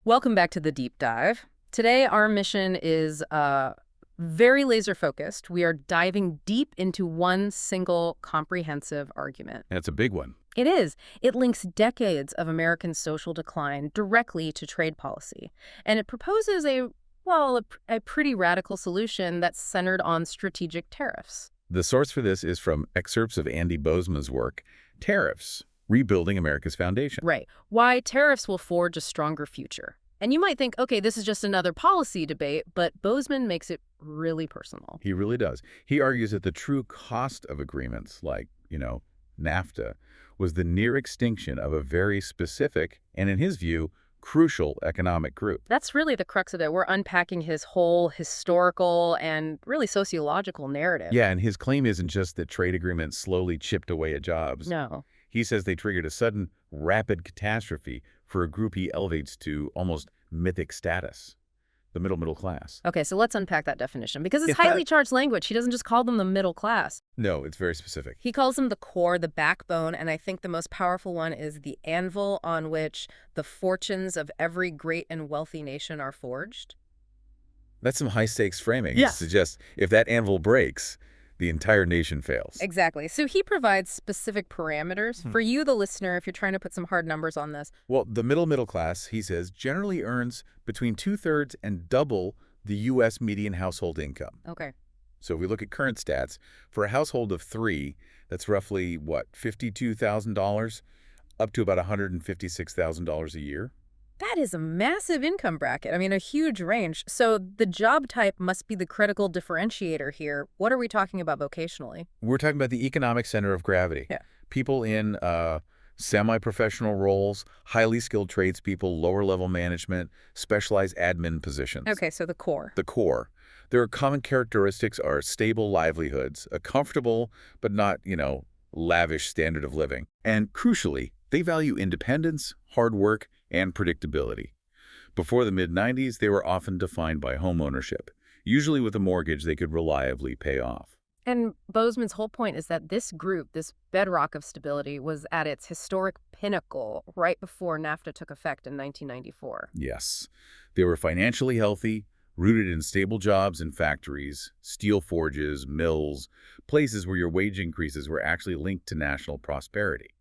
Welcome back to the deep dive. Today, our mission is very laser focused. We are diving deep into one single comprehensive argument. That's a big one. It is. It links decades of American social decline directly to trade policy. And it proposes a pretty radical solution that's centered on strategic tariffs. The source for this is from excerpts of Andy Bozeman's work, Tariffs, Rebuilding America's Foundation. Right. Why tariffs will forge a stronger future. And you might think, okay, this is just another policy debate, but Bozeman makes it really personal. He really does. He argues that the true cost of agreements like, NAFTA was the near extinction of a very specific and, in his view, crucial economic group. That's really the crux of it. We're unpacking his whole historical and really sociological narrative. Yeah, and his claim isn't just that trade agreements slowly chipped away at jobs. No. He says they triggered a sudden, rapid catastrophe for a group he elevates to almost mythic status, the middle class. Okay, so let's unpack that definition, because it's highly charged language. He doesn't just call them the middle class. No, it's very specific. He calls them the core, the backbone, and I think the most powerful one is the anvil on which the fortunes of every great and wealthy nation are forged. That's some high-stakes framing. Yeah. It suggests if that anvil breaks, the entire nation fails. Exactly. So he provides specific parameters. For you, the listener, if you're trying to put some hard numbers on this. Well, the middle class, he says, generally earns between 2/3 and double the U.S. median household income. Okay. So if we look at current stats, for a household of 3, that's roughly, $52,000 up to about $156,000 a year? That is a massive income bracket. I mean, a huge range. So the job type must be the critical differentiator here. What are we talking about vocationally? We're talking about the economic center of gravity. Yeah. People in semi-professional roles, highly skilled tradespeople, lower-level management, specialized admin positions. Okay, so the core. The core. Their common characteristics are stable livelihoods, a comfortable but not, lavish standard of living. And crucially, they value independence, hard work, and predictability. Before the mid-90s, they were often defined by home ownership, usually with a mortgage they could reliably pay off. And Bozeman's whole point is that this group, this bedrock of stability, was at its historic pinnacle right before NAFTA took effect in 1994. Yes. They were financially healthy, rooted in stable jobs in factories, steel forges, mills, places where your wage increases were actually linked to national prosperity.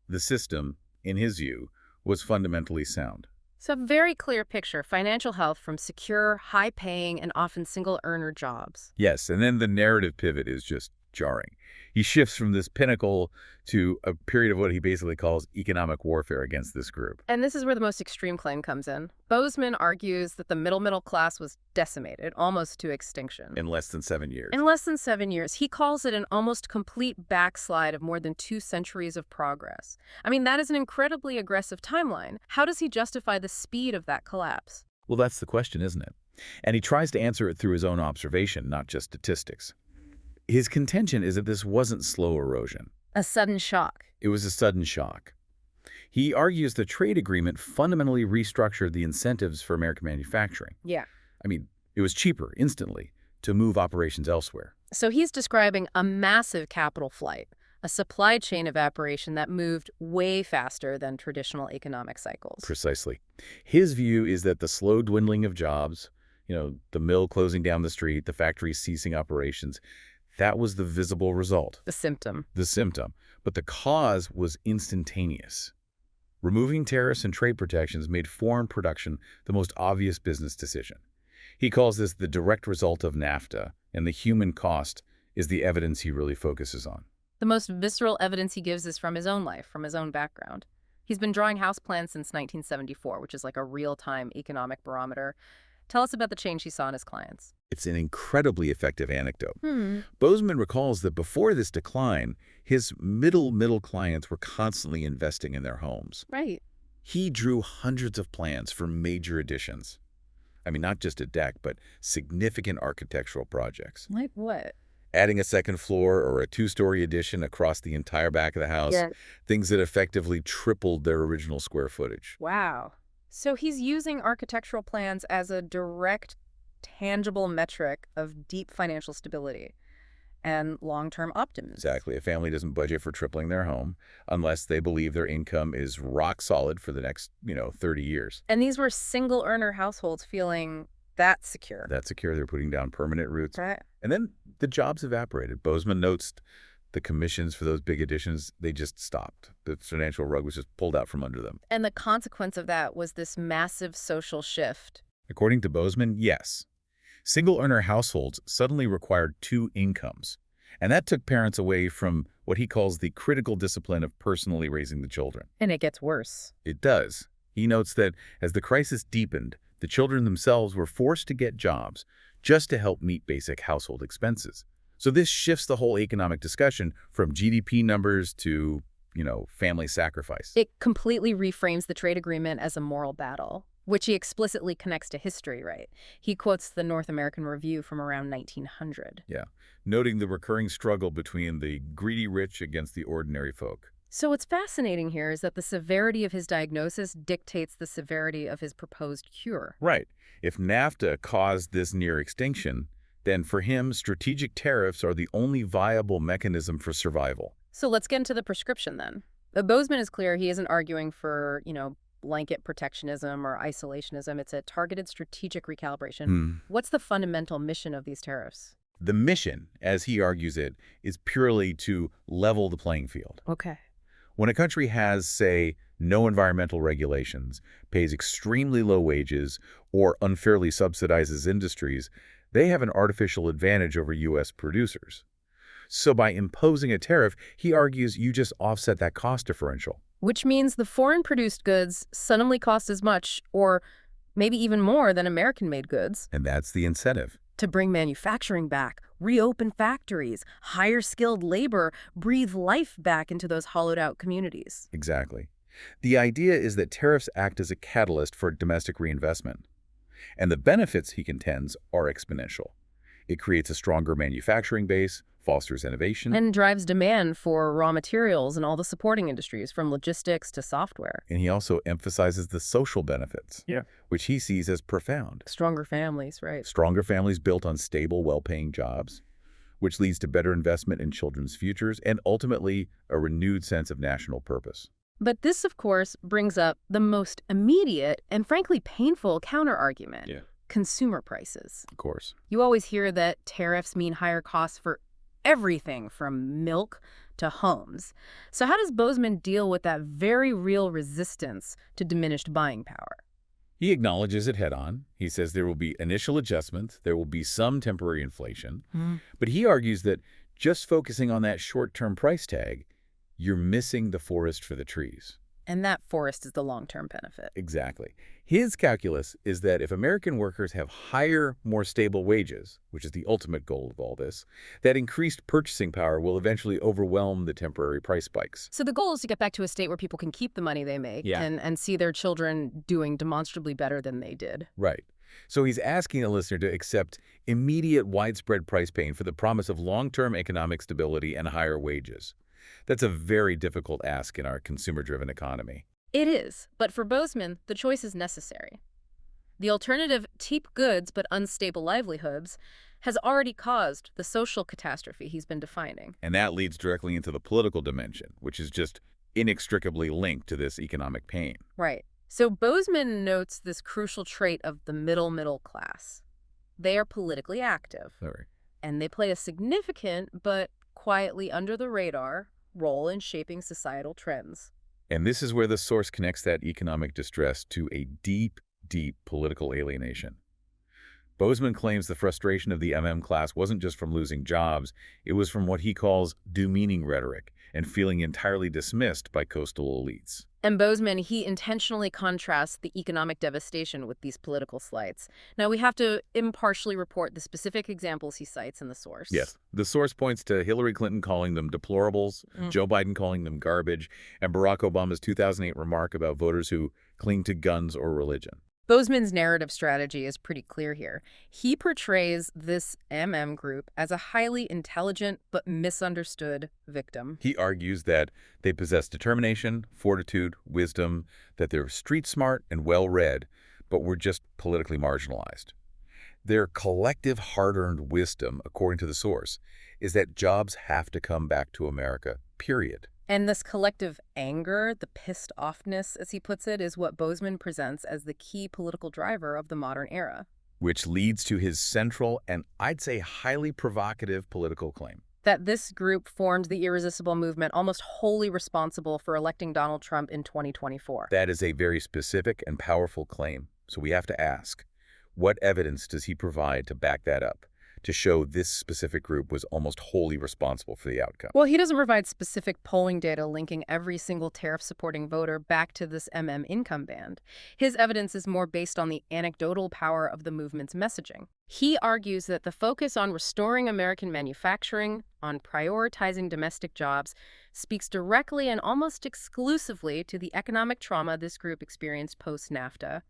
The system, in his view, was fundamentally sound. So a very clear picture, financial health from secure, high-paying, and often single-earner jobs. Yes, and then the narrative pivot is just jarring. He shifts from this pinnacle to a period of what he basically calls economic warfare against this group. And this is where the most extreme claim comes in. Bozeman argues that the middle class was decimated, almost to extinction. In less than 7 years. In less than 7 years. He calls it an almost complete backslide of more than 2 centuries of progress. I mean, that is an incredibly aggressive timeline. How does he justify the speed of that collapse? Well, that's the question, isn't it? And he tries to answer it through his own observation, not just statistics. His contention is that this wasn't slow erosion. A sudden shock. It was a sudden shock. He argues the trade agreement fundamentally restructured the incentives for American manufacturing. Yeah. I mean, it was cheaper, instantly, to move operations elsewhere. So he's describing a massive capital flight, a supply chain evaporation that moved way faster than traditional economic cycles. Precisely. His view is that the slow dwindling of jobs, the mill closing down the street, the factory ceasing operations, that was the visible result. The symptom. The symptom. But the cause was instantaneous. Removing tariffs and trade protections made foreign production the most obvious business decision. He calls this the direct result of NAFTA, and the human cost is the evidence he really focuses on. The most visceral evidence he gives is from his own life, from his own background. He's been drawing house plans since 1974, which is like a real-time economic barometer. Tell us about the change he saw in his clients. It's an incredibly effective anecdote. Bozeman recalls that before this decline, his middle clients were constantly investing in their homes. Right. He drew hundreds of plans for major additions. I mean, not just a deck, but significant architectural projects. Like what? Adding a second floor or a 2-story addition across the entire back of the house. Yeah. Things that effectively tripled their original square footage. Wow. So he's using architectural plans as a direct, tangible metric of deep financial stability. and long-term optimism. Exactly. A family doesn't budget for tripling their home unless they believe their income is rock solid for the next, 30 years. And these were single-earner households feeling that secure. That's secure. They're putting down permanent roots. Right. And then the jobs evaporated. Bozeman notes the commissions for those big additions, they just stopped. The financial rug was just pulled out from under them. And the consequence of that was this massive social shift. According to Bozeman, yes. Single-earner households suddenly required two incomes, and that took parents away from what he calls the critical discipline of personally raising the children. And it gets worse. It does. He notes that as the crisis deepened, the children themselves were forced to get jobs just to help meet basic household expenses. So this shifts the whole economic discussion from GDP numbers to, family sacrifice. It completely reframes the trade agreement as a moral battle, which he explicitly connects to history, right? He quotes the North American Review from around 1900. Yeah, noting the recurring struggle between the greedy rich against the ordinary folk. So what's fascinating here is that the severity of his diagnosis dictates the severity of his proposed cure. Right. If NAFTA caused this near extinction, then for him, strategic tariffs are the only viable mechanism for survival. So let's get into the prescription then. Bozeman is clear he isn't arguing for, blanket protectionism or isolationism. It's a targeted strategic recalibration. What's the fundamental mission of these tariffs? The mission, as he argues it, is purely to level the playing field. Okay. When a country has, say, no environmental regulations, pays extremely low wages, or unfairly subsidizes industries, they have an artificial advantage over U.S. producers. So by imposing a tariff, he argues you just offset that cost differential. Which means the foreign-produced goods suddenly cost as much, or maybe even more than American-made goods. And that's the incentive. To bring manufacturing back, reopen factories, hire skilled labor, breathe life back into those hollowed-out communities. Exactly. The idea is that tariffs act as a catalyst for domestic reinvestment. And the benefits, he contends, are exponential. It creates a stronger manufacturing base, fosters innovation. And drives demand for raw materials and all the supporting industries, from logistics to software. And he also emphasizes the social benefits, which he sees as profound. Stronger families, right? Stronger families built on stable, well-paying jobs, which leads to better investment in children's futures and ultimately a renewed sense of national purpose. But this, of course, brings up the most immediate and frankly painful counter-argument. Consumer prices. Of course. You always hear that tariffs mean higher costs for everything from milk to homes. So how does Bozeman deal with that very real resistance to diminished buying power? He acknowledges it head-on. He says there will be initial adjustments, there will be some temporary inflation, but he argues that just focusing on that short-term price tag, you're missing the forest for the trees. And that forest is the long-term benefit. Exactly. His calculus is that if American workers have higher, more stable wages, which is the ultimate goal of all this, that increased purchasing power will eventually overwhelm the temporary price spikes. So the goal is to get back to a state where people can keep the money they make and see their children doing demonstrably better than they did. Right. So he's asking a listener to accept immediate widespread price pain for the promise of long-term economic stability and higher wages. That's a very difficult ask in our consumer-driven economy. It is, but for Bozeman, the choice is necessary. The alternative, cheap goods but unstable livelihoods, has already caused the social catastrophe he's been defining. And that leads directly into the political dimension, which is just inextricably linked to this economic pain. Right. So Bozeman notes this crucial trait of the middle class. They are politically active. Sorry. And they play a significant but quietly under the radar role in shaping societal trends. And this is where the source connects that economic distress to a deep political alienation. Bozeman claims the frustration of the class wasn't just from losing jobs, it was from what he calls demeaning rhetoric and feeling entirely dismissed by coastal elites. And Bozeman, he intentionally contrasts the economic devastation with these political slights. Now, we have to impartially report the specific examples he cites in the source. Yes. The source points to Hillary Clinton calling them deplorables, Joe Biden calling them garbage, and Barack Obama's 2008 remark about voters who cling to guns or religion. Bozeman's narrative strategy is pretty clear here. He portrays this group as a highly intelligent but misunderstood victim. He argues that they possess determination, fortitude, wisdom, that they're street smart and well-read, but were just politically marginalized. Their collective hard-earned wisdom, according to the source, is that jobs have to come back to America, period. And this collective anger, the pissed offness, as he puts it, is what Bozeman presents as the key political driver of the modern era. Which leads to his central and I'd say highly provocative political claim. That this group formed the irresistible movement almost wholly responsible for electing Donald Trump in 2024. That is a very specific and powerful claim, so we have to ask, what evidence does he provide to back that up, to show this specific group was almost wholly responsible for the outcome? Well, he doesn't provide specific polling data linking every single tariff-supporting voter back to this income band. His evidence is more based on the anecdotal power of the movement's messaging. He argues that the focus on restoring American manufacturing, on prioritizing domestic jobs, speaks directly and almost exclusively to the economic trauma this group experienced post-NAFTA.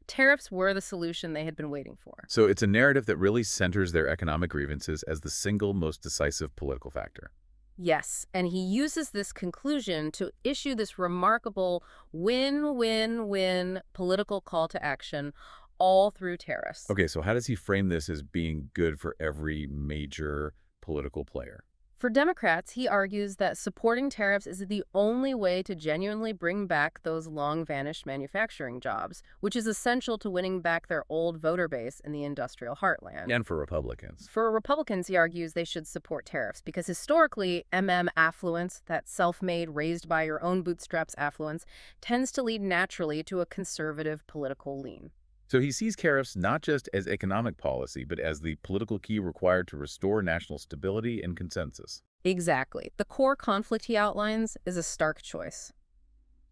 Tariffs were the solution they had been waiting for. So it's a narrative that really centers their economic grievances as the single most decisive political factor. Yes, and he uses this conclusion to issue this remarkable win-win-win political call to action all through tariffs. Okay, so how does he frame this as being good for every major political player? For Democrats, he argues that supporting tariffs is the only way to genuinely bring back those long-vanished manufacturing jobs, which is essential to winning back their old voter base in the industrial heartland. And for Republicans. For Republicans, he argues they should support tariffs because historically, affluence, that self-made, raised-by-your-own-bootstraps affluence, tends to lead naturally to a conservative political lean. So he sees tariffs not just as economic policy, but as the political key required to restore national stability and consensus. Exactly. The core conflict he outlines is a stark choice.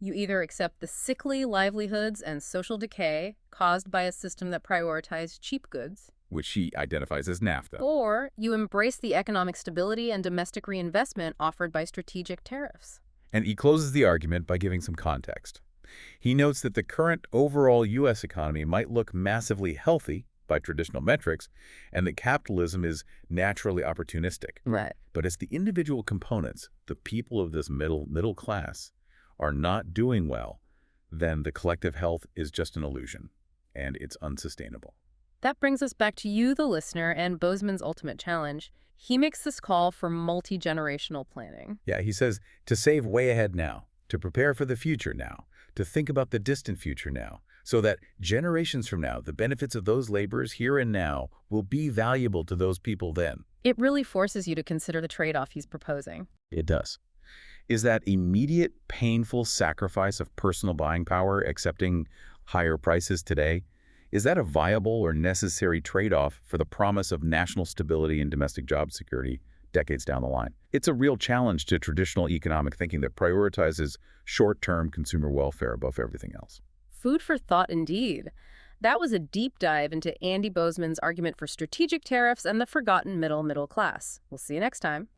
You either accept the sickly livelihoods and social decay caused by a system that prioritizes cheap goods, which he identifies as NAFTA. Or you embrace the economic stability and domestic reinvestment offered by strategic tariffs. And he closes the argument by giving some context. He notes that the current overall U.S. economy might look massively healthy by traditional metrics, and that capitalism is naturally opportunistic. Right. But as the individual components, the people of this middle class, are not doing well, then the collective health is just an illusion, and it's unsustainable. That brings us back to you, the listener, and Bozeman's ultimate challenge. He makes this call for multi-generational planning. Yeah, he says to save way ahead now, to prepare for the future now, to think about the distant future now, so that generations from now, the benefits of those laborers here and now will be valuable to those people then. It really forces you to consider the trade-off he's proposing. It does. Is that immediate, painful sacrifice of personal buying power, accepting higher prices today, is that a viable or necessary trade-off for the promise of national stability and domestic job security decades down the line? It's a real challenge to traditional economic thinking that prioritizes short-term consumer welfare above everything else. Food for thought indeed. That was a deep dive into Andy Bozeman's argument for strategic tariffs and the forgotten middle class. We'll see you next time.